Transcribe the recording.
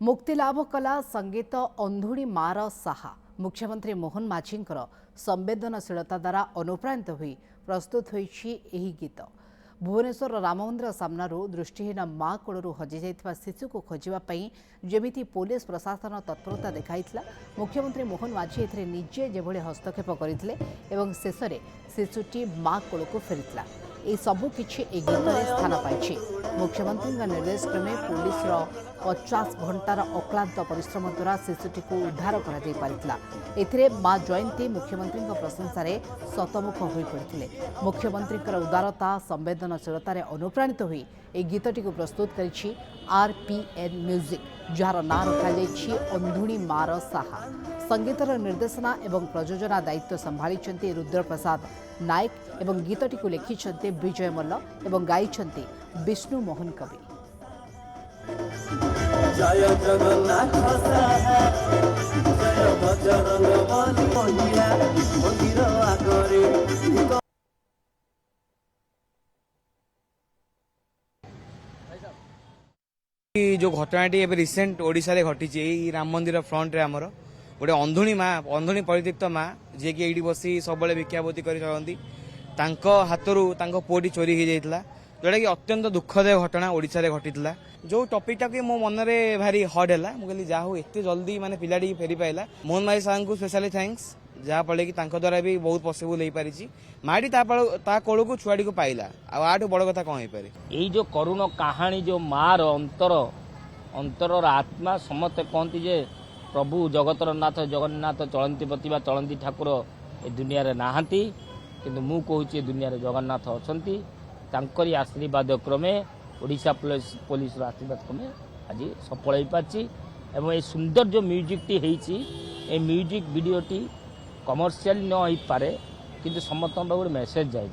मुक्तिलाभ कला संगीत अंधुणी मार साहा मुख्यमंत्री मोहन माझींकर संवेदनशीलता द्वारा अनुप्राणित होई प्रस्तुत होईछि एही गीत। भुवनेश्वर राममंदिर सामनारू दृष्टिहीन माँ कोड़ू हजि जाइथिबा शिशु को खोजिबा पई जेमिति पुलिस प्रशासन तत्परता देखाइथिला, मुख्यमंत्री मोहन माझी एथिरे निजे जेभଳି हस्तक्षेप करथिले एवं शेषरे शिशुटी माँ कोड़ू फेरिथिला। ए सबु किछि ए गीतरे स्थान पाइछि। मुख्यमंत्री निर्देश क्रमे पुलिस 50 घंटार अक्लांत परिश्रम द्वारा शिशुटी को उद्धार कर माँ जयंती मुख्यमंत्री प्रशंसा शतमुख हो पड़ते। मुख्यमंत्री उदारता संवेदनशीलता अनुप्राणित हुई ए गीतटी को प्रस्तुत करिछि RPN म्यूजिक, जार ना रखा अंधुणी मार साहा। संगीतर निर्देशना एवं प्रयोजना दायित्व संभाली रुद्र प्रसाद नायक एवं गीतटी को लिखिछन्ते विजय मल्ल एवं गाइछन्ते विष्णु मोहन कवि। जय जगन्नाथ साहा जय बजरंग बली मैया मंदिर आगरे। जो घटनाटी एवं रिसेंट ओडिशा रे घटी राम मंदिर फ्रंट रे आमर गोटे अंधुणी परिदीप्त माँ जी कि ये बसी सब भिक्षावती कर हाथरू पुओटी चोरी हो जाता, जोटा कि अत्यंत दुखदायक घटना ओडिशा रे घटीला। जो टॉपिकटा कि मो मन में भारी हर्ट है, मुझे जहाँ हूँ एत जल्दी माने पिलाटी फेरी पाइला। मोहन माई साहब को स्पेशली थैंक्स, जहाँ फल कि द्वारा भी बहुत पॉसिबल हो पारी। माटी ता कोल को छुआटी को पाइला, आठू बड़ कथा कौन हो पारे। यही जो करुण कहानी जो मार अंतर आत्मा समस्ते कहती जे प्रभु जगतर नाथ जगन्नाथ चलती प्रतिभा चलती ठाकुर ए दुनिया रे नाहांती, किंतु मु कहूँ दुनिया रे जगन्नाथ अछंती। तांकरी आशीर्वाद क्रमे ओडिशा पुलिस आशीर्वाद क्रमे आज सफल हो पार्ची एवं ये सुंदर जो म्यूजिक टी होईची ए म्यूजिक वीडियो टी कमर्शियल न हो पारे, किंतु समस्त गोटे मेसेज जाए।